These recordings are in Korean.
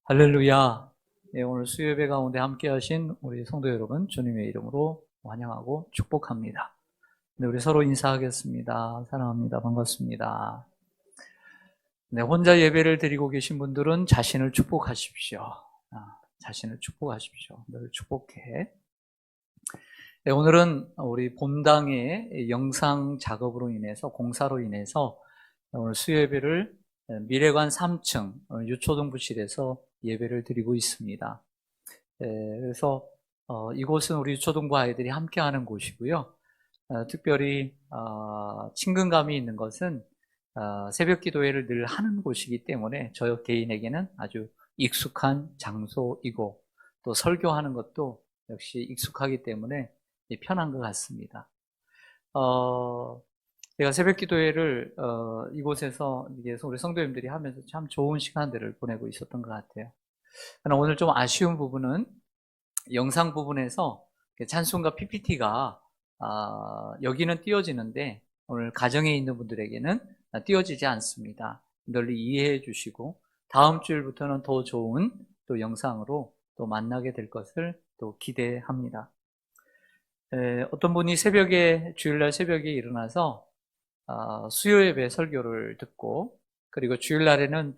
할렐루야. 네, 오늘 수요예배 가운데 함께 하신 우리 성도 여러분, 주님의 이름으로 환영하고 축복합니다. 네, 우리 서로 인사하겠습니다. 사랑합니다. 반갑습니다. 네, 혼자 예배를 드리고 계신 분들은 자신을 축복하십시오. 자신을 축복하십시오. 늘 축복해. 네, 오늘은 우리 본당의 영상 작업으로 인해서, 공사로 인해서 오늘 수요예배를 미래관 3층 유초등부실에서 예배를 드리고 있습니다. 그래서 이곳은 우리 유초등부 아이들이 함께하는 곳이고요. 특별히 친근감이 있는 것은 새벽 기도회를 늘 하는 곳이기 때문에 저 개인에게는 아주 익숙한 장소이고, 또 설교하는 것도 역시 익숙하기 때문에 편한 것 같습니다. 제가 새벽 기도회를 이곳에서 우리 성도님들이 하면서 참 좋은 시간들을 보내고 있었던 것 같아요. 그러나 오늘 좀 아쉬운 부분은 영상 부분에서 찬송가 PPT가 여기는 띄워지는데 오늘 가정에 있는 분들에게는 띄워지지 않습니다. 널리 이해해 주시고 다음 주일부터는 더 좋은 또 영상으로 또 만나게 될 것을 또 기대합니다. 어떤 분이 주일날 새벽에 일어나서 수요예배 설교를 듣고, 그리고 주일날에는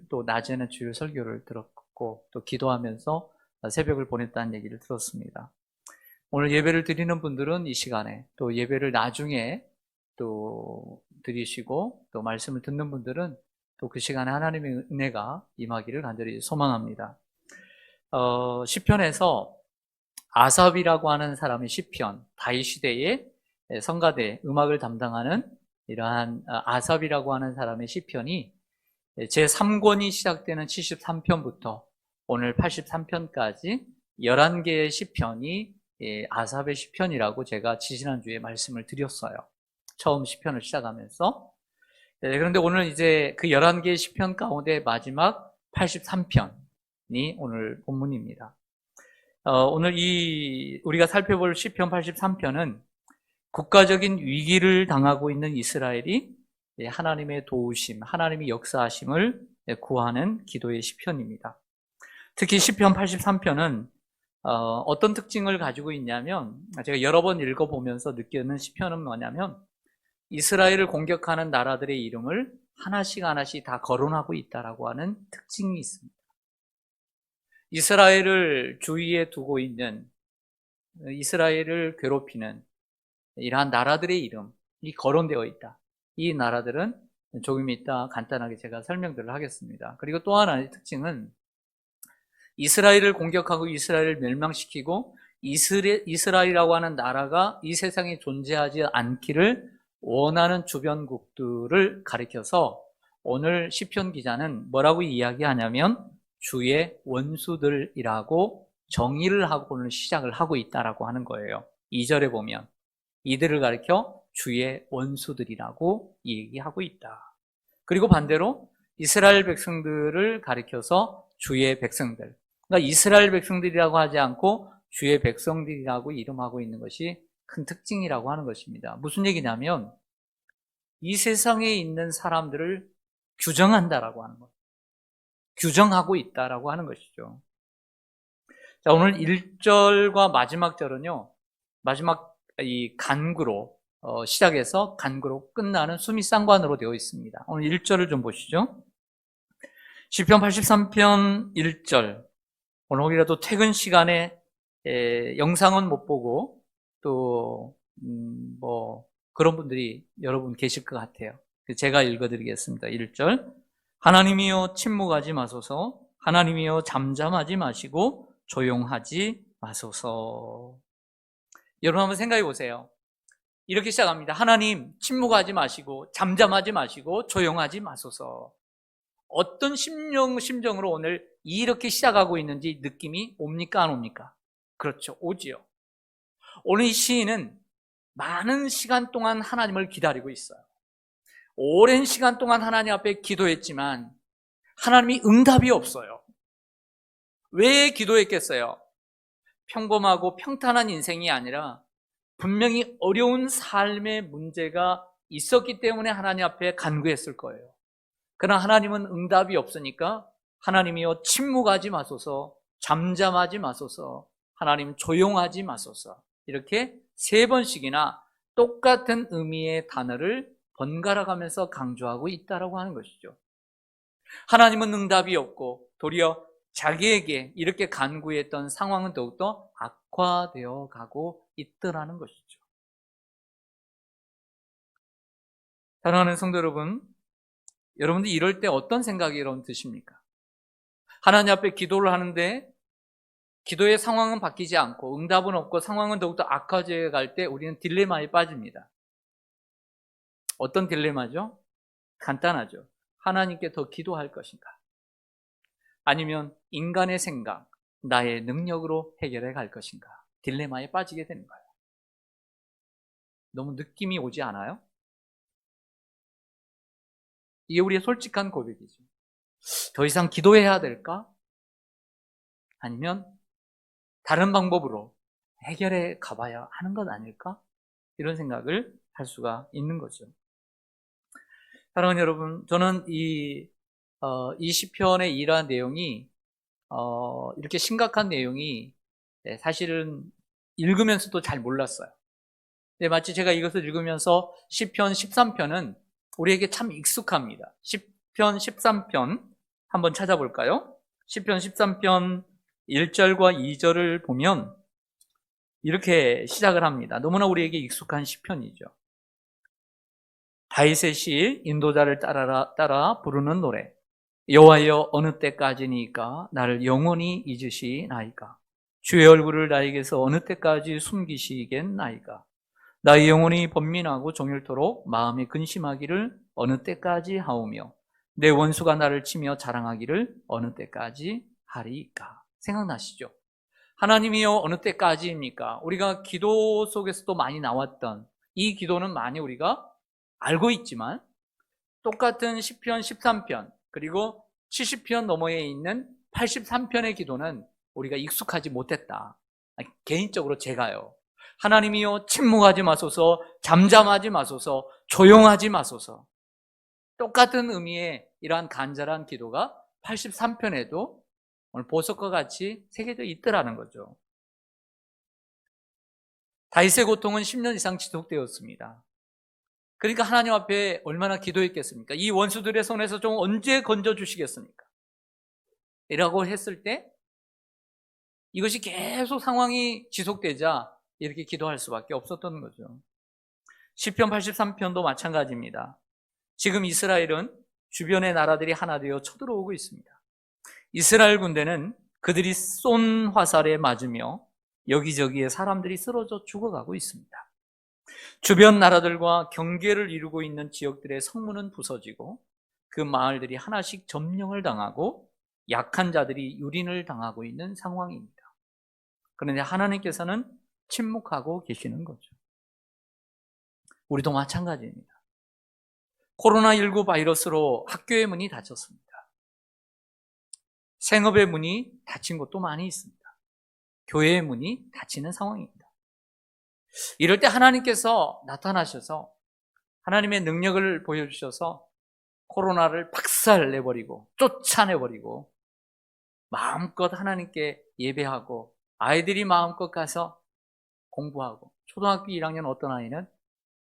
또 낮에는 주일 설교를 들었고, 또 기도하면서 새벽을 보냈다는 얘기를 들었습니다. 오늘 예배를 드리는 분들은 이 시간에, 또 예배를 나중에 또 드리시고, 또 말씀을 듣는 분들은 또 그 시간에 하나님의 은혜가 임하기를 간절히 소망합니다. 시편에서 아삽이라고 하는 사람의 시편, 다윗 시대의 성가대 음악을 담당하는 이러한 아삽이라고 하는 사람의 시편이 제3권이 시작되는 73편부터 오늘 83편까지 11개의 시편이 아삽의 시편이라고 제가 지지난주에 말씀을 드렸어요. 처음 시편을 시작하면서. 그런데 오늘 이제 그 11개의 시편 가운데 마지막 83편이 오늘 본문입니다. 오늘 우리가 살펴볼 시편 83편은 국가적인 위기를 당하고 있는 이스라엘이 하나님의 도우심, 하나님의 역사하심을 구하는 기도의 시편입니다. 특히 시편 83편은 어떤 특징을 가지고 있냐면, 제가 여러 번 읽어보면서 느끼는 시편은 뭐냐면, 이스라엘을 공격하는 나라들의 이름을 하나씩 하나씩 다 거론하고 있다라고 하는 특징이 있습니다. 이스라엘을 주위에 두고 있는, 이스라엘을 괴롭히는 이러한 나라들의 이름이 거론되어 있다. 이 나라들은 조금 이따 간단하게 제가 설명들을 하겠습니다. 그리고 또 하나의 특징은 이스라엘을 공격하고 이스라엘을 멸망시키고 이스라엘이라고 하는 나라가 이 세상에 존재하지 않기를 원하는 주변국들을 가리켜서 오늘 시편 기자는 뭐라고 이야기하냐면 주의 원수들이라고 정의를 하고 오늘 시작을 하고 있다라고 하는 거예요. 2절에 보면 이들을 가리켜 주의 원수들이라고 얘기하고 있다. 그리고 반대로 이스라엘 백성들을 가리켜서 주의 백성들. 그러니까 이스라엘 백성들이라고 하지 않고 주의 백성들이라고 이름하고 있는 것이 큰 특징이라고 하는 것입니다. 무슨 얘기냐면 이 세상에 있는 사람들을 규정한다라고 하는 것. 규정하고 있다라고 하는 것이죠. 자, 오늘 1절과 마지막 절은요, 마지막 이 간구로 시작해서 간구로 끝나는 수미상관으로 되어 있습니다. 오늘 1절을 좀 보시죠. 시편 83편 1절. 오늘 혹이라도 퇴근 시간에 영상은 못 보고 또 그런 분들이 여러분 계실 것 같아요. 제가 읽어드리겠습니다. 1절. 하나님이여 침묵하지 마소서. 하나님이여 잠잠하지 마시고 조용하지 마소서. 여러분 한번 생각해 보세요. 이렇게 시작합니다. 하나님 침묵하지 마시고 잠잠하지 마시고 조용하지 마소서. 어떤 심정으로 오늘 이렇게 시작하고 있는지 느낌이 옵니까 안 옵니까? 그렇죠, 오지요. 오늘 이 시인은 많은 시간 동안 하나님을 기다리고 있어요. 오랜 시간 동안 하나님 앞에 기도했지만 하나님이 응답이 없어요. 왜 기도했겠어요? 평범하고 평탄한 인생이 아니라 분명히 어려운 삶의 문제가 있었기 때문에 하나님 앞에 간구했을 거예요. 그러나 하나님은 응답이 없으니까 하나님이여 침묵하지 마소서, 잠잠하지 마소서, 하나님 조용하지 마소서. 이렇게 3번씩이나 똑같은 의미의 단어를 번갈아 가면서 강조하고 있다라고 하는 것이죠. 하나님은 응답이 없고 도리어 자기에게 이렇게 간구했던 상황은 더욱더 악화되어 가고 있더라는 것이죠. 사랑하는 성도 여러분, 여러분들 이럴 때 어떤 생각이 여러분 드십니까? 하나님 앞에 기도를 하는데 기도의 상황은 바뀌지 않고 응답은 없고 상황은 더욱더 악화되어 갈 때 우리는 딜레마에 빠집니다. 어떤 딜레마죠? 간단하죠. 하나님께 더 기도할 것인가? 아니면 인간의 생각, 나의 능력으로 해결해 갈 것인가? 딜레마에 빠지게 되는 거예요. 너무 느낌이 오지 않아요? 이게 우리의 솔직한 고백이죠. 더 이상 기도해야 될까? 아니면 다른 방법으로 해결해 가봐야 하는 것 아닐까? 이런 생각을 할 수가 있는 거죠. 사랑하는 여러분, 저는 이 시편의 이러한 내용이 이렇게 심각한 내용이 사실은 읽으면서도 잘 몰랐어요. 근데 마치 제가 이것을 읽으면서 시편 13편은 우리에게 참 익숙합니다. 시편 13편 한번 찾아볼까요? 시편 13편 1절과 2절을 보면 이렇게 시작을 합니다. 너무나 우리에게 익숙한 시편이죠. 다윗의 시, 인도자를 따라 부르는 노래. 여호와여, 어느 때까지니까 나를 영원히 잊으시나이까? 주의 얼굴을 나에게서 어느 때까지 숨기시겠나이까? 나의 영혼이 번민하고 종일토록 마음이 근심하기를 어느 때까지 하오며 내 원수가 나를 치며 자랑하기를 어느 때까지 하리이까? 생각나시죠? 하나님이여, 어느 때까지입니까? 우리가 기도 속에서도 많이 나왔던 이 기도는 많이 우리가 알고 있지만 똑같은 시편 13편 그리고 70편 너머에 있는 83편의 기도는 우리가 익숙하지 못했다. 개인적으로 제가요. 하나님이여, 침묵하지 마소서, 잠잠하지 마소서, 조용하지 마소서. 똑같은 의미의 이러한 간절한 기도가 83편에도 오늘 보석과 같이 새겨져 있더라는 거죠. 다윗의 고통은 10년 이상 지속되었습니다. 그러니까 하나님 앞에 얼마나 기도했겠습니까? 이 원수들의 손에서 좀 언제 건져주시겠습니까? 이라고 했을 때 이것이 계속 상황이 지속되자 이렇게 기도할 수밖에 없었던 거죠. 시편 83편도 마찬가지입니다. 지금 이스라엘은 주변의 나라들이 하나 되어 쳐들어오고 있습니다. 이스라엘 군대는 그들이 쏜 화살에 맞으며 여기저기에 사람들이 쓰러져 죽어가고 있습니다. 주변 나라들과 경계를 이루고 있는 지역들의 성문은 부서지고 그 마을들이 하나씩 점령을 당하고 약한 자들이 유린을 당하고 있는 상황입니다. 그런데 하나님께서는 침묵하고 계시는 거죠. 우리도 마찬가지입니다. 코로나19 바이러스로 학교의 문이 닫혔습니다. 생업의 문이 닫힌 곳도 많이 있습니다. 교회의 문이 닫히는 상황입니다. 이럴 때 하나님께서 나타나셔서 하나님의 능력을 보여주셔서 코로나를 박살내버리고 쫓아내버리고 마음껏 하나님께 예배하고 아이들이 마음껏 가서 공부하고 초등학교 1학년 어떤 아이는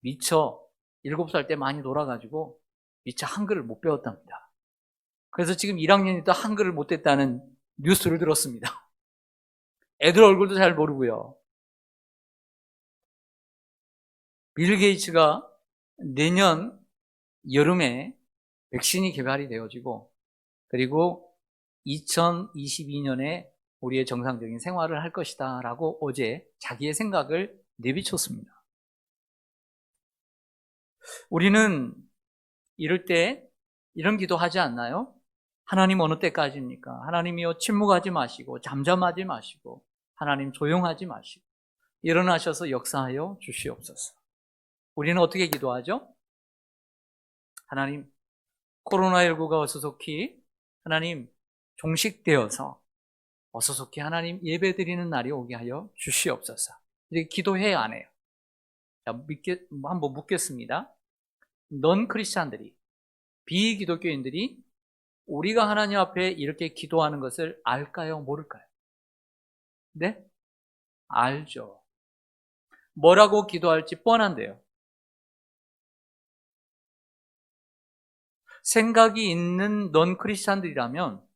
미처 7살 때 많이 놀아가지고 미처 한글을 못 배웠답니다. 그래서 지금 1학년이 또 한글을 못했다는 뉴스를 들었습니다. 애들 얼굴도 잘 모르고요. 빌 게이츠가 내년 여름에 백신이 개발이 되어지고 그리고 2022년에 우리의 정상적인 생활을 할 것이다 라고 어제 자기의 생각을 내비쳤습니다. 우리는 이럴 때 이런 기도하지 않나요? 하나님 어느 때까지입니까? 하나님이여, 침묵하지 마시고 잠잠하지 마시고 하나님 조용하지 마시고 일어나셔서 역사하여 주시옵소서. 우리는 어떻게 기도하죠? 하나님, 코로나19가 어서속히 하나님 종식되어서 어서속히 하나님 예배드리는 날이 오게 하여 주시옵소서. 이렇게 기도해야 안 해요. 자, 한번 묻겠습니다. 넌 크리스찬들이, 비기독교인들이 우리가 하나님 앞에 이렇게 기도하는 것을 알까요? 모를까요? 네? 알죠. 뭐라고 기도할지 뻔한데요. 생각이 있는 넌 크리스찬들이라면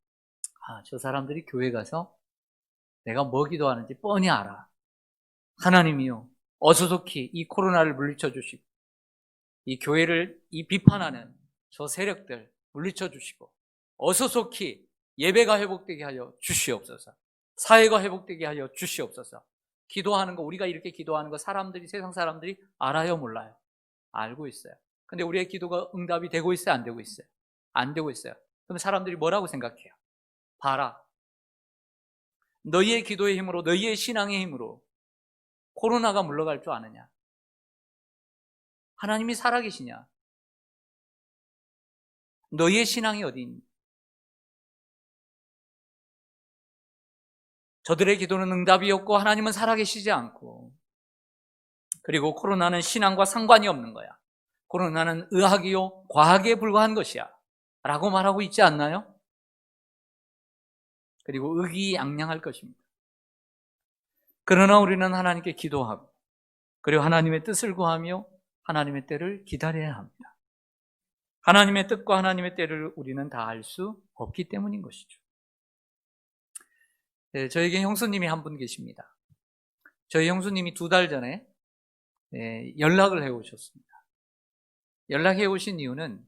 저 사람들이 교회 가서 내가 뭐 기도하는지 뻔히 알아. 하나님이요, 어수속히 이 코로나를 물리쳐 주시고 이 교회를 이 비판하는 저 세력들 물리쳐 주시고 어수속히 예배가 회복되게 하여 주시옵소서. 사회가 회복되게 하여 주시옵소서. 기도하는 거, 우리가 이렇게 기도하는 거 사람들이, 세상 사람들이 알아요, 몰라요? 알고 있어요. 근데 우리의 기도가 응답이 되고 있어요, 안 되고 있어요? 안 되고 있어요. 그럼 사람들이 뭐라고 생각해요? 봐라, 너희의 기도의 힘으로, 너희의 신앙의 힘으로 코로나가 물러갈 줄 아느냐? 하나님이 살아계시냐? 너희의 신앙이 어디 있니? 저들의 기도는 응답이었고 하나님은 살아계시지 않고, 그리고 코로나는 신앙과 상관이 없는 거야. 코로나는 의학이요, 과학에 불과한 것이야 라고 말하고 있지 않나요? 그리고 의기양양할 것입니다. 그러나 우리는 하나님께 기도하고, 그리고 하나님의 뜻을 구하며 하나님의 때를 기다려야 합니다. 하나님의 뜻과 하나님의 때를 우리는 다 알 수 없기 때문인 것이죠. 네, 저에게 형수님이 한 분 계십니다. 저희 형수님이 2달 전에 연락을 해오셨습니다. 연락해 오신 이유는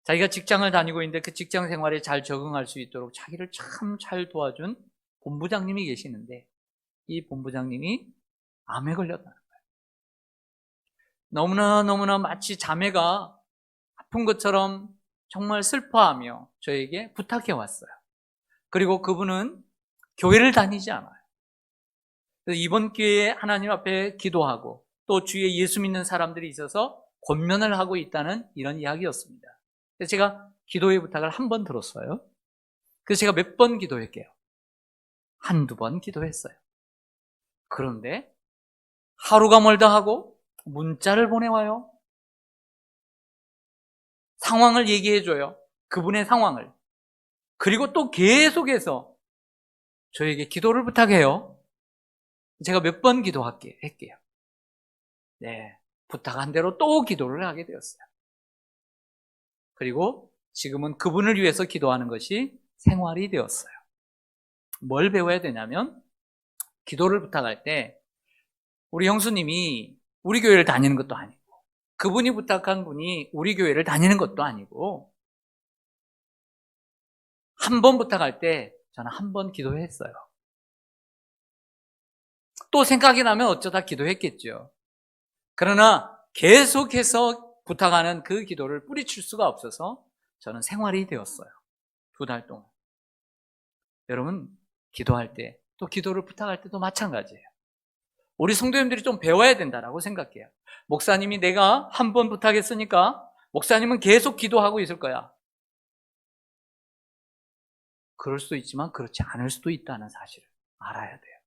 자기가 직장을 다니고 있는데 그 직장 생활에 잘 적응할 수 있도록 자기를 참 잘 도와준 본부장님이 계시는데, 이 본부장님이 암에 걸렸다는 거예요. 너무나 마치 자매가 아픈 것처럼 정말 슬퍼하며 저에게 부탁해 왔어요. 그리고 그분은 교회를 다니지 않아요. 그래서 이번 기회에 하나님 앞에 기도하고 또 주위에 예수 믿는 사람들이 있어서 권면을 하고 있다는 이런 이야기였습니다. 그래서 제가 기도의 부탁을 한 번 들었어요. 그래서 제가 몇 번 기도할게요. 1-2번 기도했어요. 그런데 하루가 멀다 하고 문자를 보내와요. 상황을 얘기해줘요. 그분의 상황을. 그리고 또 계속해서 저에게 기도를 부탁해요. 제가 몇 번 기도할게요. 네, 부탁한 대로 또 기도를 하게 되었어요. 그리고 지금은 그분을 위해서 기도하는 것이 생활이 되었어요. 뭘 배워야 되냐면, 기도를 부탁할 때 우리 형수님이 우리 교회를 다니는 것도 아니고, 그분이 부탁한 분이 우리 교회를 다니는 것도 아니고, 한 번 부탁할 때 저는 한 번 기도했어요. 또 생각이 나면 어쩌다 기도했겠죠. 그러나 계속해서 부탁하는 그 기도를 뿌리칠 수가 없어서 저는 생활이 되었어요. 2달 동안. 여러분, 기도할 때, 또 기도를 부탁할 때도 마찬가지예요. 우리 성도님들이 좀 배워야 된다라고 생각해요. 목사님이 내가 한 번 부탁했으니까 목사님은 계속 기도하고 있을 거야. 그럴 수도 있지만 그렇지 않을 수도 있다는 사실을 알아야 돼요.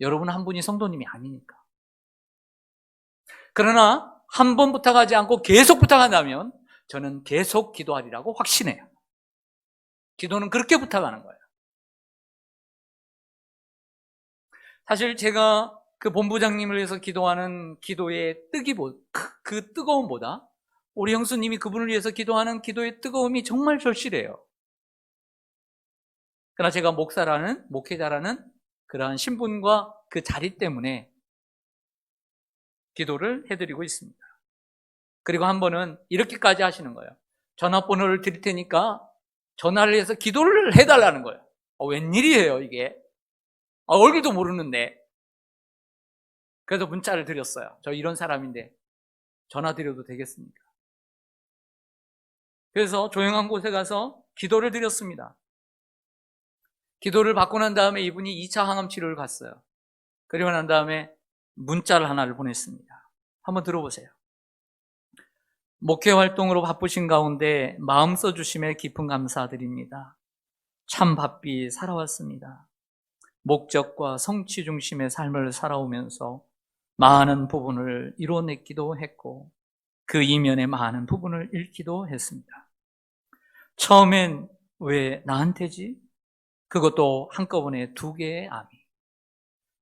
여러분 한 분이 성도님이 아니니까. 그러나 한 번 부탁하지 않고 계속 부탁한다면 저는 계속 기도하리라고 확신해요. 기도는 그렇게 부탁하는 거예요. 사실 제가 그 본부장님을 위해서 기도하는 기도의 그 뜨거움보다 우리 형수님이 그분을 위해서 기도하는 기도의 뜨거움이 정말 절실해요. 그러나 제가 목회자라는 그러한 신분과 그 자리 때문에 기도를 해드리고 있습니다. 그리고 한 번은 이렇게까지 하시는 거예요. 전화번호를 드릴 테니까 전화를 해서 기도를 해달라는 거예요. 웬일이에요 이게? 얼굴도 모르는데. 그래서 문자를 드렸어요. 저 이런 사람인데 전화 드려도 되겠습니까? 그래서 조용한 곳에 가서 기도를 드렸습니다. 기도를 받고 난 다음에 이분이 2차 항암 치료를 갔어요. 그리고 난 다음에 문자를 하나를 보냈습니다. 한번 들어보세요. 목회 활동으로 바쁘신 가운데 마음 써주심에 깊은 감사드립니다. 참 바삐 살아왔습니다. 목적과 성취 중심의 삶을 살아오면서 많은 부분을 이뤄냈기도 했고 그 이면에 많은 부분을 잃기도 했습니다. 처음엔 왜 나한테지? 그것도 한꺼번에 2개의 암이.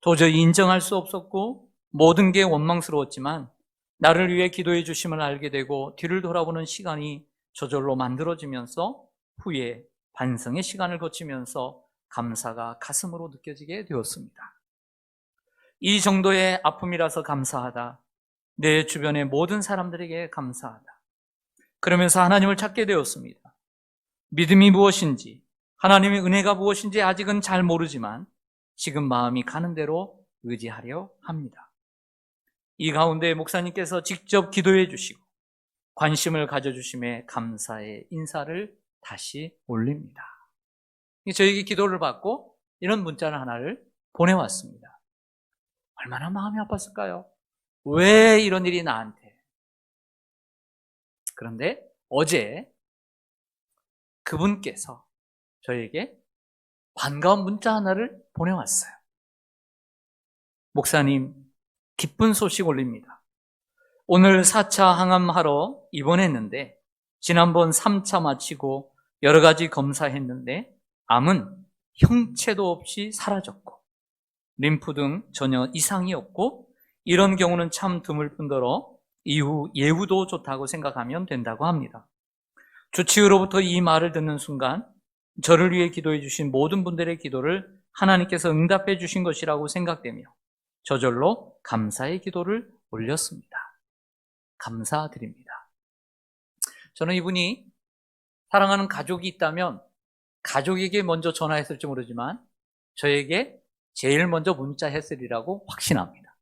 도저히 인정할 수 없었고 모든 게 원망스러웠지만 나를 위해 기도해 주심을 알게 되고 뒤를 돌아보는 시간이 저절로 만들어지면서 후에 반성의 시간을 거치면서 감사가 가슴으로 느껴지게 되었습니다. 이 정도의 아픔이라서 감사하다. 내 주변의 모든 사람들에게 감사하다. 그러면서 하나님을 찾게 되었습니다. 믿음이 무엇인지, 하나님의 은혜가 무엇인지 아직은 잘 모르지만 지금 마음이 가는 대로 의지하려 합니다. 이 가운데 목사님께서 직접 기도해 주시고 관심을 가져주심에 감사의 인사를 다시 올립니다. 저에게 기도를 받고 이런 문자를 하나를 보내왔습니다. 얼마나 마음이 아팠을까요? 왜 이런 일이 나한테? 그런데 어제 그분께서 저에게 반가운 문자 하나를 보내왔어요. 목사님, 기쁜 소식 올립니다. 오늘 4차 항암하러 입원했는데 지난번 3차 마치고 여러 가지 검사했는데 암은 형체도 없이 사라졌고 림프 등 전혀 이상이 없고 이런 경우는 참 드물 뿐더러 이후 예후도 좋다고 생각하면 된다고 합니다. 주치의로부터 이 말을 듣는 순간 저를 위해 기도해 주신 모든 분들의 기도를 하나님께서 응답해 주신 것이라고 생각되며 저절로 감사의 기도를 올렸습니다. 감사드립니다. 저는 이분이 사랑하는 가족이 있다면 가족에게 먼저 전화했을지 모르지만 저에게 제일 먼저 문자했으리라고 확신합니다.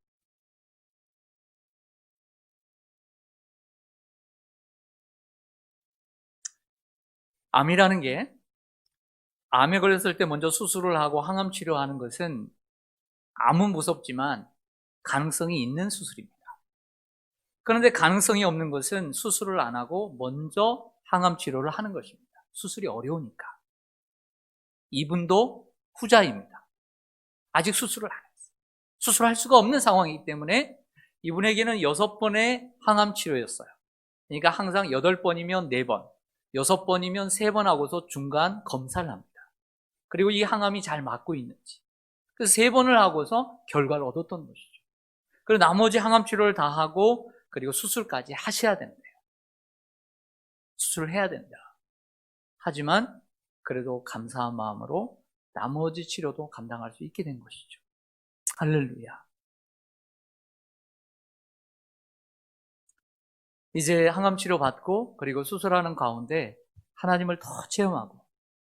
암이라는 게 암에 걸렸을 때 먼저 수술을 하고 항암 치료하는 것은 암은 무섭지만 가능성이 있는 수술입니다. 그런데 가능성이 없는 것은 수술을 안 하고 먼저 항암 치료를 하는 것입니다. 수술이 어려우니까. 이분도 후자입니다. 아직 수술을 안 했어요. 수술할 수가 없는 상황이기 때문에 이분에게는 6번의 항암 치료였어요. 그러니까 항상 8번이면 4번, 6번이면 3번 하고서 중간 검사를 합니다. 그리고 이 항암이 잘 맞고 있는지. 그래서 3번을 하고서 결과를 얻었던 것이죠. 그리고 나머지 항암 치료를 다 하고 그리고 수술까지 하셔야 된대요. 수술을 해야 된다. 하지만 그래도 감사한 마음으로 나머지 치료도 감당할 수 있게 된 것이죠. 할렐루야. 이제 항암 치료 받고 그리고 수술하는 가운데 하나님을 더 체험하고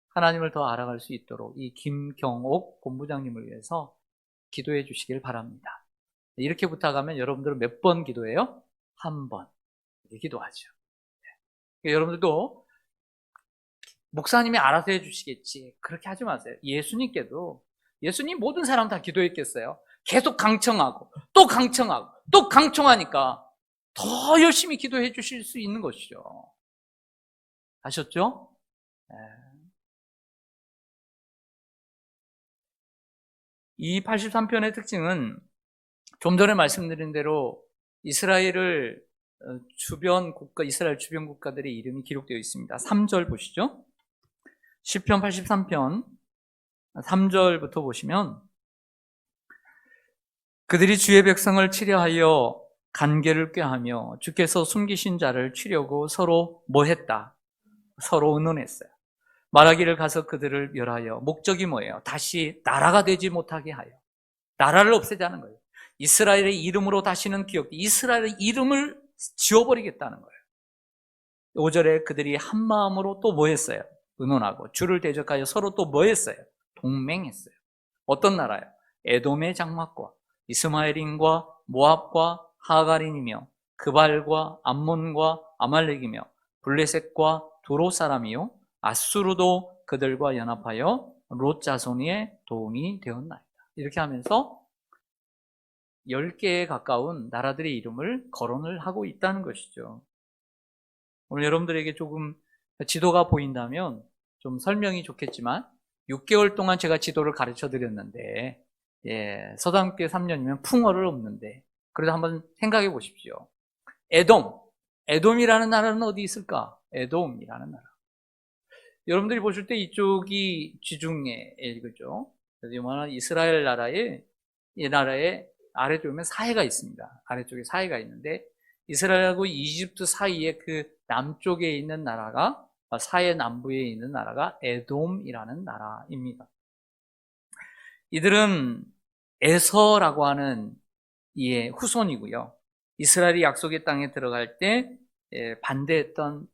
하나님을 더 알아갈 수 있도록 이 김경옥 본부장님을 위해서 기도해 주시길 바랍니다. 이렇게 부탁하면 여러분들은 몇 번 기도해요? 1번 기도하죠. 여러분들도 목사님이 알아서 해주시겠지 그렇게 하지 마세요. 예수님 모든 사람 다 기도했겠어요? 계속 강청하고 또 강청하고 또 강청하니까 더 열심히 기도해 주실 수 있는 것이죠. 아셨죠? 이 83편의 특징은 좀 전에 말씀드린 대로 이스라엘 주변 국가들의 이름이 기록되어 있습니다. 3절 보시죠. 시편 83편 3절부터 보시면 그들이 주의 백성을 치려하여 간계를 꾀하며 주께서 숨기신 자를 치려고 서로 뭐했다? 서로 의논했어요. 말하기를 가서 그들을 멸하여. 목적이 뭐예요? 다시 나라가 되지 못하게 하여 나라를 없애자는 거예요. 이스라엘의 이름으로 다시는 이스라엘의 이름을 지워버리겠다는 거예요. 5절에 그들이 한 마음으로 또 뭐했어요? 의논하고 주를 대적하여 서로 또 뭐했어요? 동맹했어요. 어떤 나라요? 에돔의 장막과 이스마엘인과 모압과 하갈인이며 그발과 암몬과 아말렉이며 블레셋과 두로 사람이요 아수르도 그들과 연합하여 롯 자손의 도움이 되었나이다. 이렇게 하면서 10개에 가까운 나라들의 이름을 거론을 하고 있다는 것이죠. 오늘 여러분들에게 조금 지도가 보인다면 좀 설명이 좋겠지만 6개월 동안 제가 지도를 가르쳐 드렸는데 서당교회 3년이면 풍어를 없는데 그래도 한번 생각해 보십시오. 에돔이라는 나라는 어디 있을까? 에돔이라는 나라. 여러분들이 보실 때 이쪽이 지중해, 그죠? 그래서 이만한 이스라엘 나라에, 이 나라에 아래쪽에 보면 사해가 있습니다. 아래쪽에 사해가 있는데, 이스라엘하고 이집트 사이에 그 남쪽에 있는 나라가, 사해 남부에 있는 나라가 에돔이라는 나라입니다. 이들은 에서라고 하는 이의 후손이고요. 이스라엘이 약속의 땅에 들어갈 때 반대했던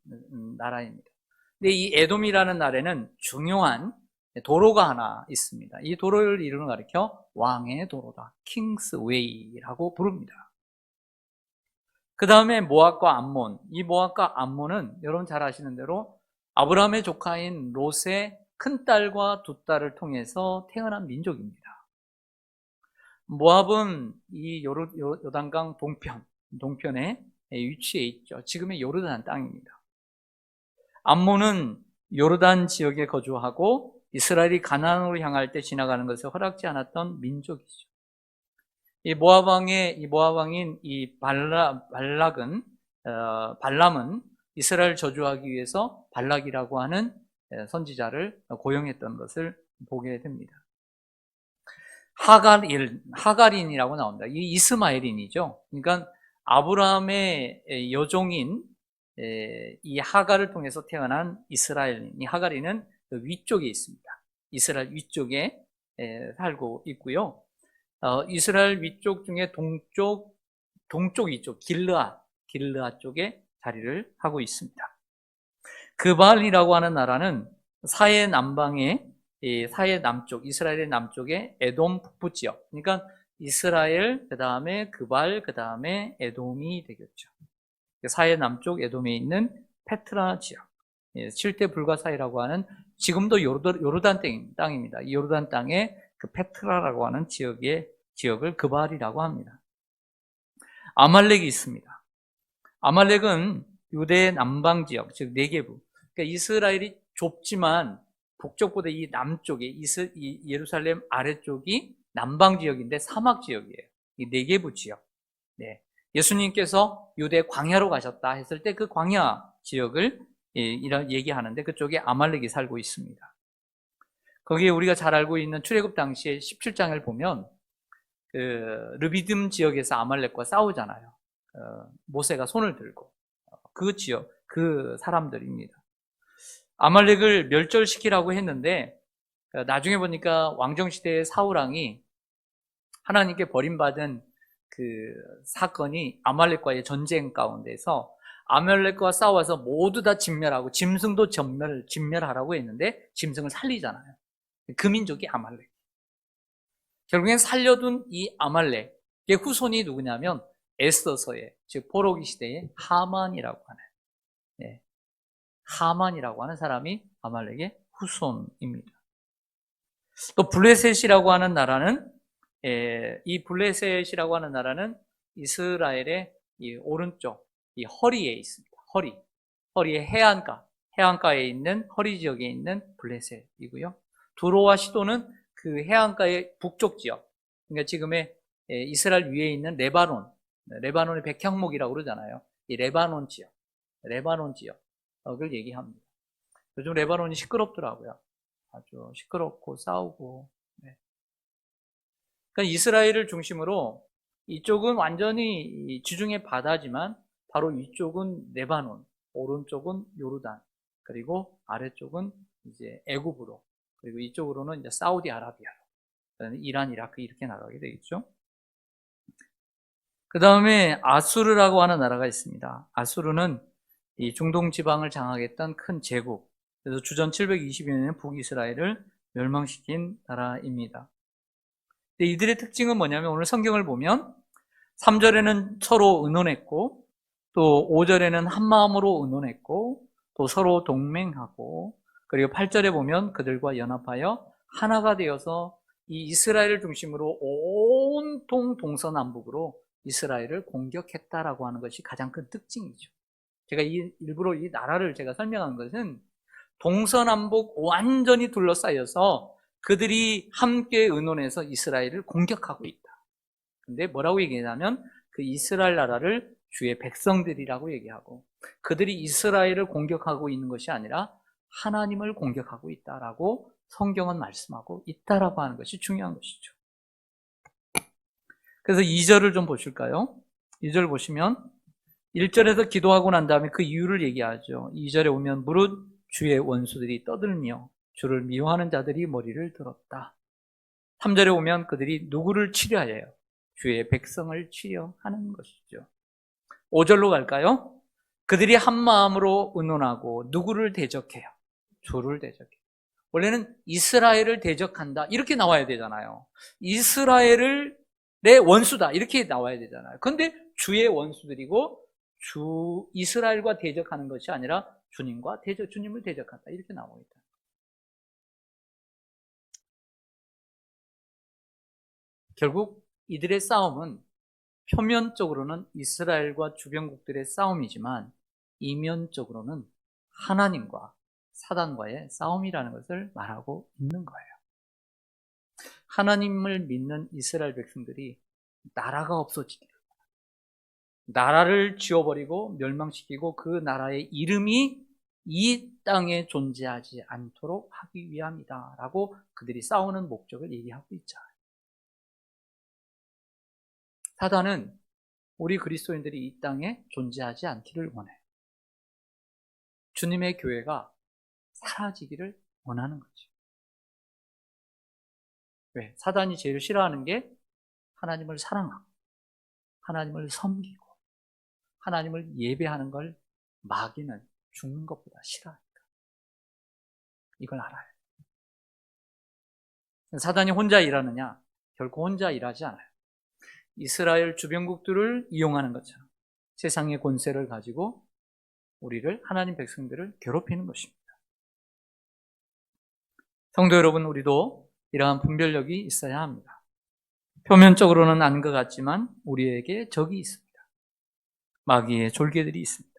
나라입니다. 근데 이 에돔이라는 나라에는 중요한 도로가 하나 있습니다. 이 도로를 이름을 가리켜 왕의 도로다, 킹스 웨이라고 부릅니다. 그 다음에 모압과 암몬. 이 모압과 암몬은 여러분 잘 아시는 대로 아브라함의 조카인 롯의 큰딸과 두 딸을 통해서 태어난 민족입니다. 모압은 이 요단강 동편에 위치해 있죠. 지금의 요르단 땅입니다. 암몬은 요르단 지역에 거주하고 이스라엘이 가나안으로 향할 때 지나가는 것을 허락지 않았던 민족이죠. 이 모압왕인 이 발람은 이스라엘 저주하기 위해서 발락이라고 하는 선지자를 고용했던 것을 보게 됩니다. 하갈인이라고 나옵니다. 이 이스마엘인이죠. 그러니까 아브라함의 여종인 이 하갈을 통해서 태어난 이스라엘인. 이 하갈인은 위쪽에 있습니다. 이스라엘 위쪽에 살고 있고요. 이스라엘 위쪽 중에 동쪽 위쪽 길르앗 쪽에 자리를 하고 있습니다. 그발이라고 하는 나라는 사해 남쪽, 이스라엘의 남쪽에 에돔 북부 지역. 그러니까 이스라엘, 그 다음에 그발, 그 다음에 에돔이 되겠죠. 사해 남쪽 에돔에 있는 페트라 지역. 7대 불가사이라고 하는 지금도 요르단 땅입니다. 이 요르단 땅에 그 페트라라고 하는 지역을 그발이라고 합니다. 아말렉이 있습니다. 아말렉은 유대의 남방 지역, 즉 네게부. 그러니까 이스라엘이 좁지만 북쪽보다 이 남쪽에 이 예루살렘 아래쪽이 남방 지역인데 사막 지역이에요. 이 네게부 지역. 네. 예수님께서 유대 광야로 가셨다 했을 때 그 광야 지역을 이런 얘기하는데 그쪽에 아말렉이 살고 있습니다. 거기에 우리가 잘 알고 있는 출애굽 당시에 17장을 보면 그 르비딤 지역에서 아말렉과 싸우잖아요. 모세가 손을 들고 그 지역, 그 사람들입니다. 아말렉을 멸절시키라고 했는데 나중에 보니까 왕정시대의 사울왕이 하나님께 버림받은 그 사건이 아말렉과의 전쟁 가운데서 아말렉과 싸워서 모두 다 진멸하고 짐승도 진멸하라고 했는데 짐승을 살리잖아요. 그 민족이 아말렉. 결국엔 살려둔 이 아말렉의 후손이 누구냐면 에스더서의, 즉 포로기 시대의 하만이라고 하는, 하만이라고 하는 사람이 아말렉의 후손입니다. 또 블레셋이라고 하는 나라는 이 블레셋이라고 하는 나라는 이스라엘의 이 오른쪽 이 허리에 있습니다. 허리의 해안가에 있는 허리 지역에 있는 블레셋이고요. 두로와 시도는 그 해안가의 북쪽 지역, 그러니까 지금의 이스라엘 위에 있는 레바논의 백향목이라고 그러잖아요. 이 레바논 지역을 얘기합니다. 요즘 레바논이 시끄럽더라고요. 아주 시끄럽고 싸우고. 네. 그러니까 이스라엘을 중심으로 이쪽은 완전히 지중해 바다지만 바로 위쪽은 레바논, 오른쪽은 요르단, 그리고 아래쪽은 이제 애굽으로, 그리고 이쪽으로는 이제 사우디아라비아로, 이란, 이라크 이렇게 나가게 되겠죠. 그 다음에 아수르라고 하는 나라가 있습니다. 아수르는 이 중동 지방을 장악했던 큰 제국, 그래서 주전 720년에 북이스라엘을 멸망시킨 나라입니다. 근데 이들의 특징은 뭐냐면 오늘 성경을 보면 3절에는 서로 의논했고 또 5절에는 한마음으로 의논했고 또 서로 동맹하고 그리고 8절에 보면 그들과 연합하여 하나가 되어서 이 이스라엘을 중심으로 온통 동서남북으로 이스라엘을 공격했다라고 하는 것이 가장 큰 특징이죠. 제가 일부러 이 나라를 제가 설명한 것은 동서남북 완전히 둘러싸여서 그들이 함께 의논해서 이스라엘을 공격하고 있다. 근데 뭐라고 얘기하냐면 그 이스라엘 나라를 주의 백성들이라고 얘기하고 그들이 이스라엘을 공격하고 있는 것이 아니라 하나님을 공격하고 있다라고 성경은 말씀하고 있다라고 하는 것이 중요한 것이죠. 그래서 2절을 좀 보실까요? 2절 보시면 1절에서 기도하고 난 다음에 그 이유를 얘기하죠. 2절에 오면 무릇 주의 원수들이 떠들며 주를 미워하는 자들이 머리를 들었다. 3절에 오면 그들이 누구를 치려하여요? 주의 백성을 치려하는 것이죠. 5절로 갈까요? 그들이 한 마음으로 의논하고 누구를 대적해요? 주를 대적해요. 원래는 이스라엘을 대적한다 이렇게 나와야 되잖아요. 이스라엘을 내 원수다 이렇게 나와야 되잖아요. 그런데 주의 원수들이고 이스라엘과 대적하는 것이 아니라 주님과 주님을 대적한다 이렇게 나오고 있다. 결국 이들의 싸움은 표면적으로는 이스라엘과 주변국들의 싸움이지만 이면적으로는 하나님과 사단과의 싸움이라는 것을 말하고 있는 거예요. 하나님을 믿는 이스라엘 백성들이 나라가 없어지기를, 나라를 지워버리고 멸망시키고 그 나라의 이름이 이 땅에 존재하지 않도록 하기 위함이다 라고 그들이 싸우는 목적을 얘기하고 있잖아요. 사단은 우리 그리스도인들이 이 땅에 존재하지 않기를 원해요. 주님의 교회가 사라지기를 원하는 거죠. 왜? 사단이 제일 싫어하는 게 하나님을 사랑하고 하나님을 섬기고 하나님을 예배하는 걸 마귀는 죽는 것보다 싫어하니까. 이걸 알아요. 사단이 혼자 일하느냐? 결코 혼자 일하지 않아요. 이스라엘 주변국들을 이용하는 것처럼 세상의 권세를 가지고 우리를, 하나님 백성들을 괴롭히는 것입니다. 성도 여러분, 우리도 이러한 분별력이 있어야 합니다. 표면적으로는 아닌 것 같지만 우리에게 적이 있습니다. 마귀의 졸개들이 있습니다.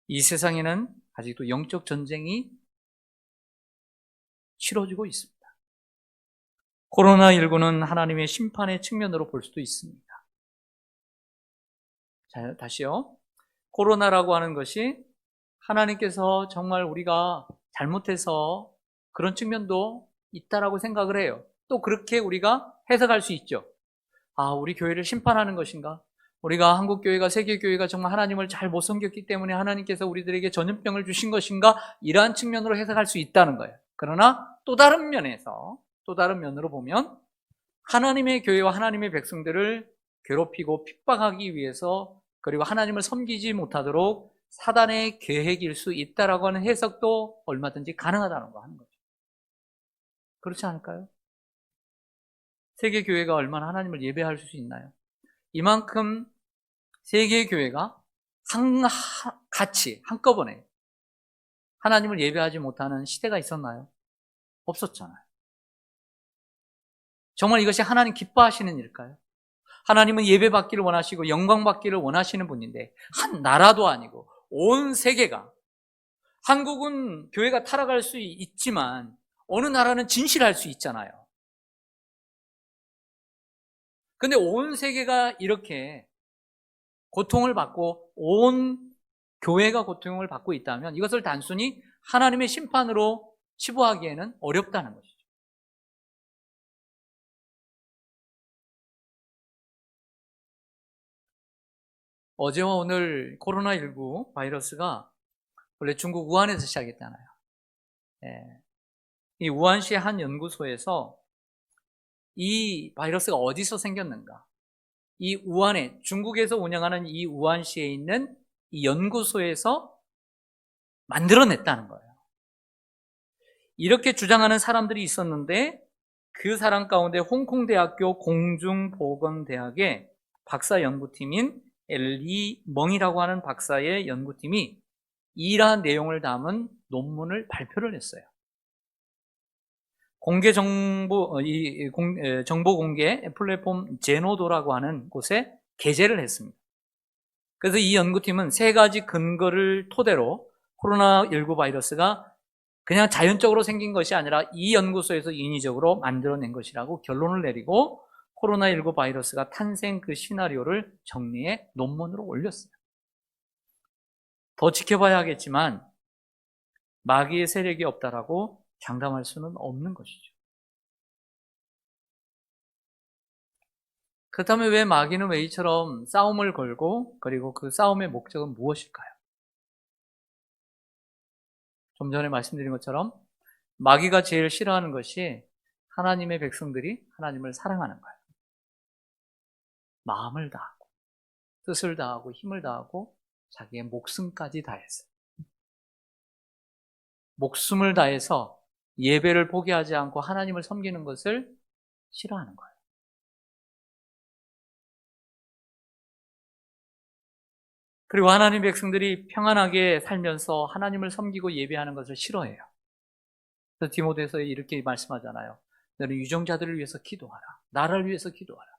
이 세상에는 아직도 영적 전쟁이 치러지고 있습니다. 코로나19는 하나님의 심판의 측면으로 볼 수도 있습니다. 자, 다시요. 코로나라고 하는 것이 하나님께서 정말 우리가 잘못해서 그런 측면도 있다라고 생각을 해요. 또 그렇게 우리가 해석할 수 있죠. 아, 우리 교회를 심판하는 것인가? 우리가 한국교회가, 세계교회가 정말 하나님을 잘 못 섬겼기 때문에 하나님께서 우리들에게 전염병을 주신 것인가? 이러한 측면으로 해석할 수 있다는 거예요. 그러나 또 다른 면으로 보면 하나님의 교회와 하나님의 백성들을 괴롭히고 핍박하기 위해서, 그리고 하나님을 섬기지 못하도록 사단의 계획일 수 있다라고 하는 해석도 얼마든지 가능하다는 거 하는 거죠. 그렇지 않을까요? 세계교회가 얼마나 하나님을 예배할 수 있나요? 이만큼 세계교회가 같이 한꺼번에 하나님을 예배하지 못하는 시대가 있었나요? 없었잖아요. 정말 이것이 하나님 기뻐하시는 일일까요? 하나님은 예배받기를 원하시고 영광받기를 원하시는 분인데 한 나라도 아니고 온 세계가, 한국은 교회가 타락할 수 있지만 어느 나라는 진실할 수 있잖아요. 근데 온 세계가 이렇게 고통을 받고 온 교회가 고통을 받고 있다면 이것을 단순히 하나님의 심판으로 치부하기에는 어렵다는 것이죠. 어제와 오늘 코로나19 바이러스가 원래 중국 우한에서 시작했잖아요. 이 우한시의 한 연구소에서 이 바이러스가 어디서 생겼는가? 이 우한에, 중국에서 운영하는 이 우한시에 있는 이 연구소에서 만들어냈다는 거예요. 이렇게 주장하는 사람들이 있었는데 그 사람 가운데 홍콩대학교 공중보건대학의 박사 연구팀인 엘리 멍이라고 하는 박사의 연구팀이 이러한 내용을 담은 논문을 발표를 했어요. 정보 공개 플랫폼 제노도라고 하는 곳에 게재를 했습니다. 그래서 이 연구팀은 3가지 근거를 토대로 코로나19 바이러스가 그냥 자연적으로 생긴 것이 아니라 이 연구소에서 인위적으로 만들어낸 것이라고 결론을 내리고 코로나19 바이러스가 탄생 그 시나리오를 정리해 논문으로 올렸어요. 더 지켜봐야 하겠지만 마귀의 세력이 없다라고 장담할 수는 없는 것이죠. 그렇다면 왜 마귀는 왜 이처럼 싸움을 걸고 그리고 그 싸움의 목적은 무엇일까요? 좀 전에 말씀드린 것처럼 마귀가 제일 싫어하는 것이 하나님의 백성들이 하나님을 사랑하는 거예요. 마음을 다하고 뜻을 다하고 힘을 다하고 자기의 목숨까지 다해서 목숨을 다해서 예배를 포기하지 않고 하나님을 섬기는 것을 싫어하는 거예요. 그리고 하나님 백성들이 평안하게 살면서 하나님을 섬기고 예배하는 것을 싫어해요. 그래서 디모데서에 이렇게 말씀하잖아요. 너는 유정자들을 위해서 기도하라. 나라를 위해서 기도하라.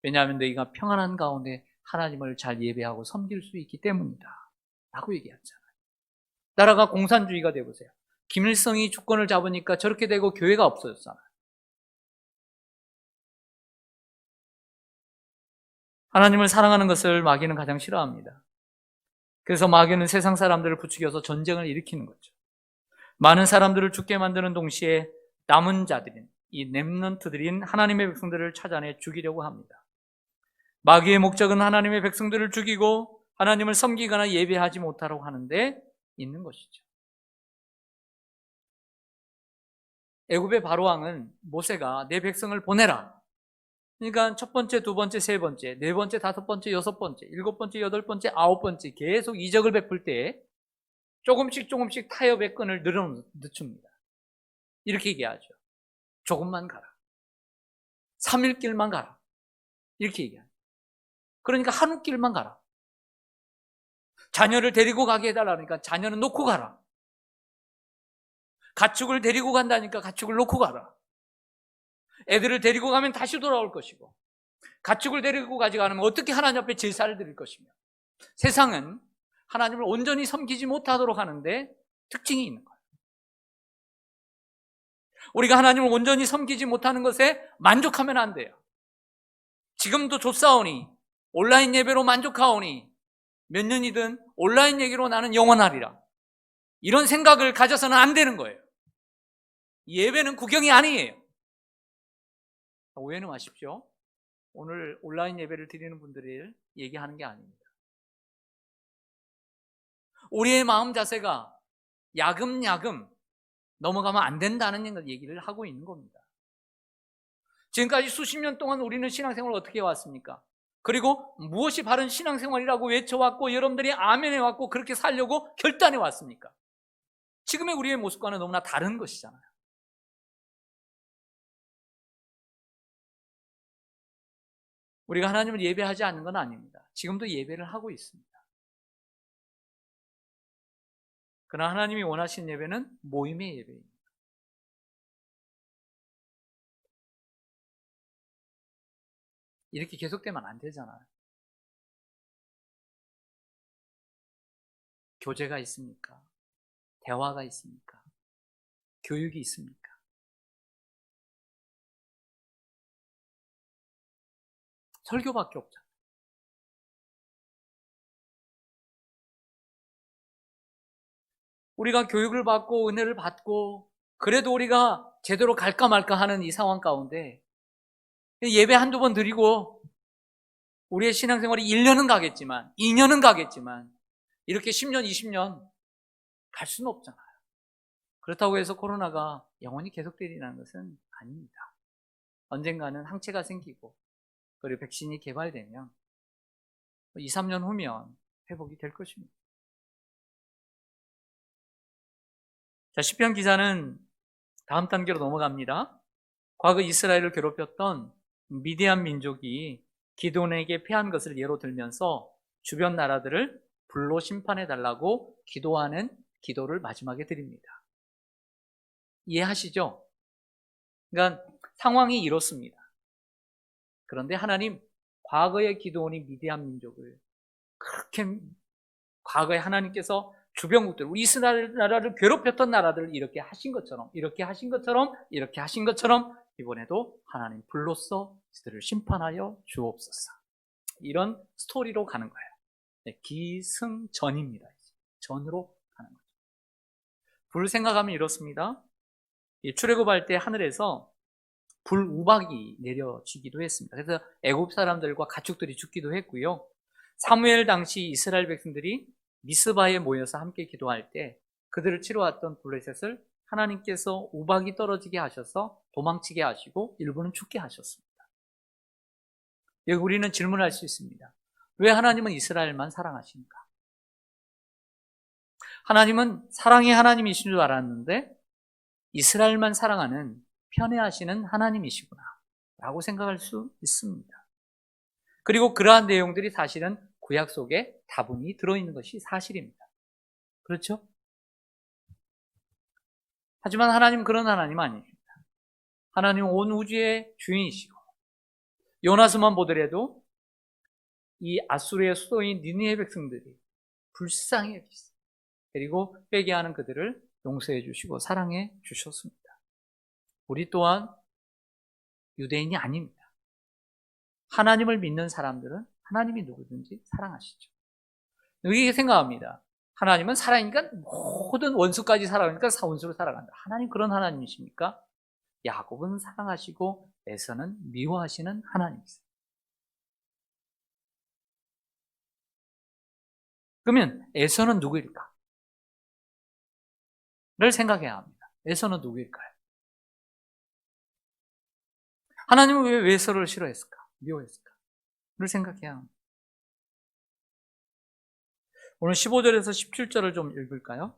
왜냐하면 너희가 평안한 가운데 하나님을 잘 예배하고 섬길 수 있기 때문이다 라고 얘기하잖아요. 나라가 공산주의가 되보세요. 김일성이 주권을 잡으니까 저렇게 되고 교회가 없어졌잖아요. 하나님을 사랑하는 것을 마귀는 가장 싫어합니다. 그래서 마귀는 세상 사람들을 부추겨서 전쟁을 일으키는 거죠. 많은 사람들을 죽게 만드는 동시에 남은 자들인 이 렘넌트들인 하나님의 백성들을 찾아내 죽이려고 합니다. 마귀의 목적은 하나님의 백성들을 죽이고 하나님을 섬기거나 예배하지 못하라고 하는데 있는 것이죠. 애굽의 바로왕은 모세가 내 백성을 보내라. 그러니까 첫 번째, 두 번째, 세 번째, 네 번째, 다섯 번째, 여섯 번째, 일곱 번째, 여덟 번째, 아홉 번째 계속 이적을 베풀 때 조금씩 타협의 끈을 늦춥니다. 이렇게 얘기하죠. 조금만 가라. 3일 길만 가라. 이렇게 얘기하죠. 그러니까 한 길만 가라. 자녀를 데리고 가게 해달라니까 자녀는 놓고 가라. 가축을 데리고 간다니까 가축을 놓고 가라. 애들을 데리고 가면 다시 돌아올 것이고 가축을 데리고 가지 않으면 어떻게 하나님 앞에 제사를 드릴 것이며 세상은 하나님을 온전히 섬기지 못하도록 하는데 특징이 있는 거예요. 우리가 하나님을 온전히 섬기지 못하는 것에 만족하면 안 돼요. 지금도 좋사오니 온라인 예배로 만족하오니 몇 년이든 온라인 얘기로 나는 영원하리라. 이런 생각을 가져서는 안 되는 거예요. 예배는 구경이 아니에요. 오해는 마십시오. 오늘 온라인 예배를 드리는 분들을 얘기하는 게 아닙니다. 우리의 마음 자세가 야금야금 넘어가면 안 된다는 얘기를 하고 있는 겁니다. 지금까지 수십 년 동안 우리는 신앙생활을 어떻게 해왔습니까? 그리고 무엇이 바른 신앙생활이라고 외쳐왔고 여러분들이 아멘해왔고 그렇게 살려고 결단해왔습니까? 지금의 우리의 모습과는 너무나 다른 것이잖아요. 우리가 하나님을 예배하지 않는 건 아닙니다. 지금도 예배를 하고 있습니다. 그러나 하나님이 원하시는 예배는 모임의 예배입니다. 이렇게 계속되면 안 되잖아요. 교제가 있습니까? 대화가 있습니까? 교육이 있습니까? 설교밖에 없잖아요. 우리가 교육을 받고 은혜를 받고 그래도 우리가 제대로 갈까 말까 하는 이 상황 가운데 예배 한두 번 드리고 우리의 신앙생활이 1년은 가겠지만 2년은 가겠지만 이렇게 10년, 20년 갈 수는 없잖아요. 그렇다고 해서 코로나가 영원히 계속되리라는 것은 아닙니다. 언젠가는 항체가 생기고 그리고 백신이 개발되면 2, 3년 후면 회복이 될 것입니다. 자, 시편 기자는 다음 단계로 넘어갑니다. 과거 이스라엘을 괴롭혔던 미디안 민족이 기드온에게 패한 것을 예로 들면서 주변 나라들을 불로 심판해달라고 기도하는 기도를 마지막에 드립니다. 이해하시죠? 그러니까 상황이 이렇습니다. 그런데 하나님, 과거의 기드온이 미디안 민족을 그렇게 과거에 하나님께서 주변국들, 우리 이스라엘 나라를 괴롭혔던 나라들을 이렇게 하신 것처럼 이번에도 하나님 불로써 그들을 심판하여 주옵소서. 이런 스토리로 가는 거예요. 네, 기승전입니다. 전으로 가는 거죠. 불 생각하면 이렇습니다. 출애굽할 때 하늘에서 불 우박이 내려지기도 했습니다. 그래서 애굽 사람들과 가축들이 죽기도 했고요. 사무엘 당시 이스라엘 백성들이 미스바에 모여서 함께 기도할 때 그들을 치러왔던 블레셋을 하나님께서 우박이 떨어지게 하셔서 도망치게 하시고 일부는 죽게 하셨습니다. 여기 우리는 질문할 수 있습니다. 왜 하나님은 이스라엘만 사랑하십니까? 하나님은 사랑의 하나님이신 줄 알았는데 이스라엘만 사랑하는 편애하시는 하나님이시구나 라고 생각할 수 있습니다. 그리고 그러한 내용들이 사실은 구약 속에 다분히 들어있는 것이 사실입니다. 그렇죠? 하지만 하나님은 그런 하나님 아닙니다. 하나님은 온 우주의 주인이시고 요나서만 보더라도 이 아수르의 수도인 니느웨 백성들이 불쌍히 여기셨습니다. 그리고 회개하는 그들을 용서해 주시고 사랑해 주셨습니다. 우리 또한 유대인이 아닙니다. 하나님을 믿는 사람들은 하나님이 누구든지 사랑하시죠. 이렇게 생각합니다. 하나님은 사랑이니까 모든 원수까지 사랑하니까 사원수로 살아간다. 하나님 그런 하나님이십니까? 야곱은 사랑하시고 에서는 미워하시는 하나님이세요. 그러면 에서는 누구일까? 를 생각해야 합니다. 에서는 누구일까요? 하나님은 왜 에서를 싫어했을까? 미워했을까? 를 생각해야 합니다. 오늘 15절에서 17절을 좀 읽을까요?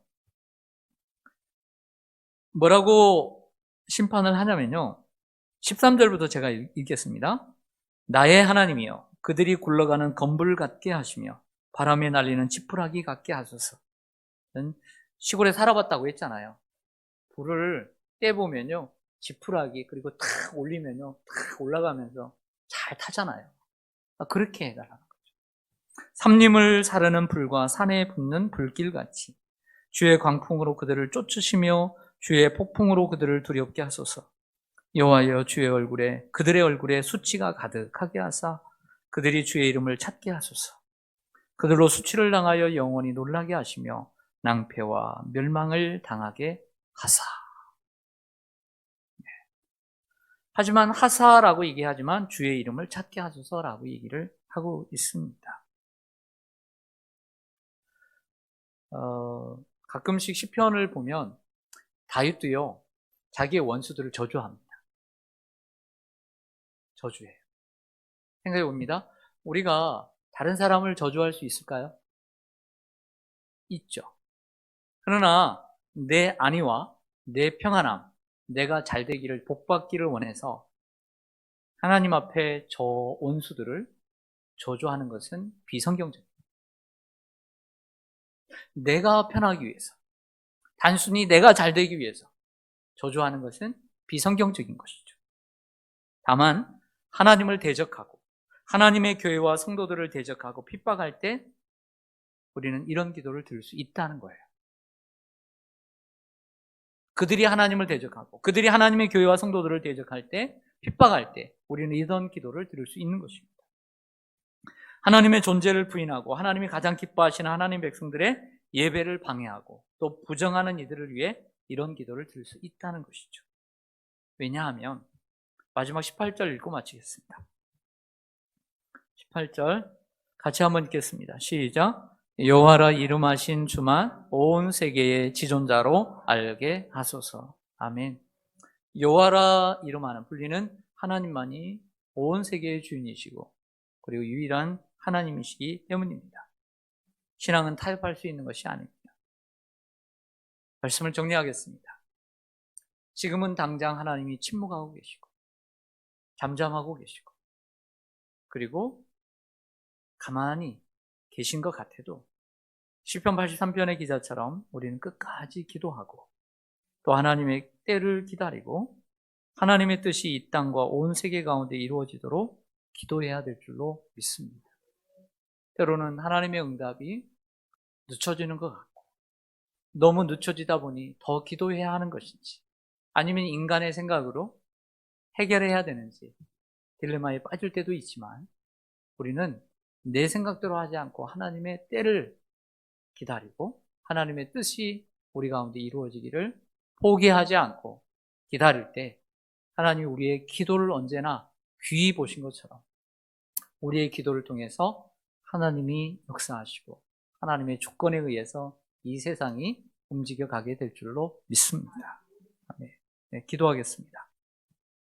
뭐라고 심판을 하냐면요. 13절부터 제가 읽겠습니다. 나의 하나님이여 그들이 굴러가는 건불 같게 하시며 바람에 날리는 지푸라기 같게 하소서. 시골에 살아봤다고 했잖아요. 불을 떼보면요. 지푸라기 그리고 탁 올리면요. 탁 올라가면서 잘 타잖아요. 그렇게 해달라는 거죠. 삼림을 사르는 불과 산에 붙는 불길같이 주의 광풍으로 그들을 쫓으시며 주의 폭풍으로 그들을 두렵게 하소서. 여호와여 주의 얼굴에 그들의 얼굴에 수치가 가득하게 하사 그들이 주의 이름을 찾게 하소서. 그들로 수치를 당하여 영원히 놀라게 하시며 낭패와 멸망을 당하게 하사. 하지만 하사라고 얘기하지만 주의 이름을 찾게 하소서라고 얘기를 하고 있습니다. 가끔씩 시편을 보면 다윗도요 자기의 원수들을 저주합니다. 저주해요. 생각해 봅니다. 우리가 다른 사람을 저주할 수 있을까요? 있죠. 그러나 내 안위와 내 평안함, 내가 잘 되기를 복받기를 원해서 하나님 앞에 저 원수들을 저주하는 것은 비성경적입니다. 내가 편하기 위해서, 단순히 내가 잘 되기 위해서 저주하는 것은 비성경적인 것이죠. 다만 하나님을 대적하고 하나님의 교회와 성도들을 대적하고 핍박할 때 우리는 이런 기도를 드릴 수 있다는 거예요. 그들이 하나님을 대적하고 그들이 하나님의 교회와 성도들을 대적할 때 핍박할 때 우리는 이런 기도를 드릴 수 있는 것입니다. 하나님의 존재를 부인하고 하나님이 가장 기뻐하시는 하나님 백성들의 예배를 방해하고 또 부정하는 이들을 위해 이런 기도를 드릴 수 있다는 것이죠. 왜냐하면 마지막 18절 읽고 마치겠습니다. 18절 같이 한번 읽겠습니다. 시작. 여호와라 이름하신 주만 온 세계의 지존자로 알게 하소서. 아멘. 여호와라 이름하는 불리는 하나님만이 온 세계의 주인이시고 그리고 유일한 하나님이시기 때문입니다. 신앙은 타협할 수 있는 것이 아닙니다. 말씀을 정리하겠습니다. 지금은 당장 하나님이 침묵하고 계시고 잠잠하고 계시고 그리고 가만히 계신 것 같아도 시편 83편의 기자처럼 우리는 끝까지 기도하고 또 하나님의 때를 기다리고 하나님의 뜻이 이 땅과 온 세계 가운데 이루어지도록 기도해야 될 줄로 믿습니다. 때로는 하나님의 응답이 늦춰지는 것 같고 너무 늦춰지다 보니 더 기도해야 하는 것인지 아니면 인간의 생각으로 해결해야 되는지 딜레마에 빠질 때도 있지만 우리는 내 생각대로 하지 않고 하나님의 때를 기다리고 하나님의 뜻이 우리 가운데 이루어지기를 포기하지 않고 기다릴 때 하나님이 우리의 기도를 언제나 귀히 보신 것처럼 우리의 기도를 통해서 하나님이 역사하시고 하나님의 주권에 의해서 이 세상이 움직여 가게 될 줄로 믿습니다. 네, 기도하겠습니다.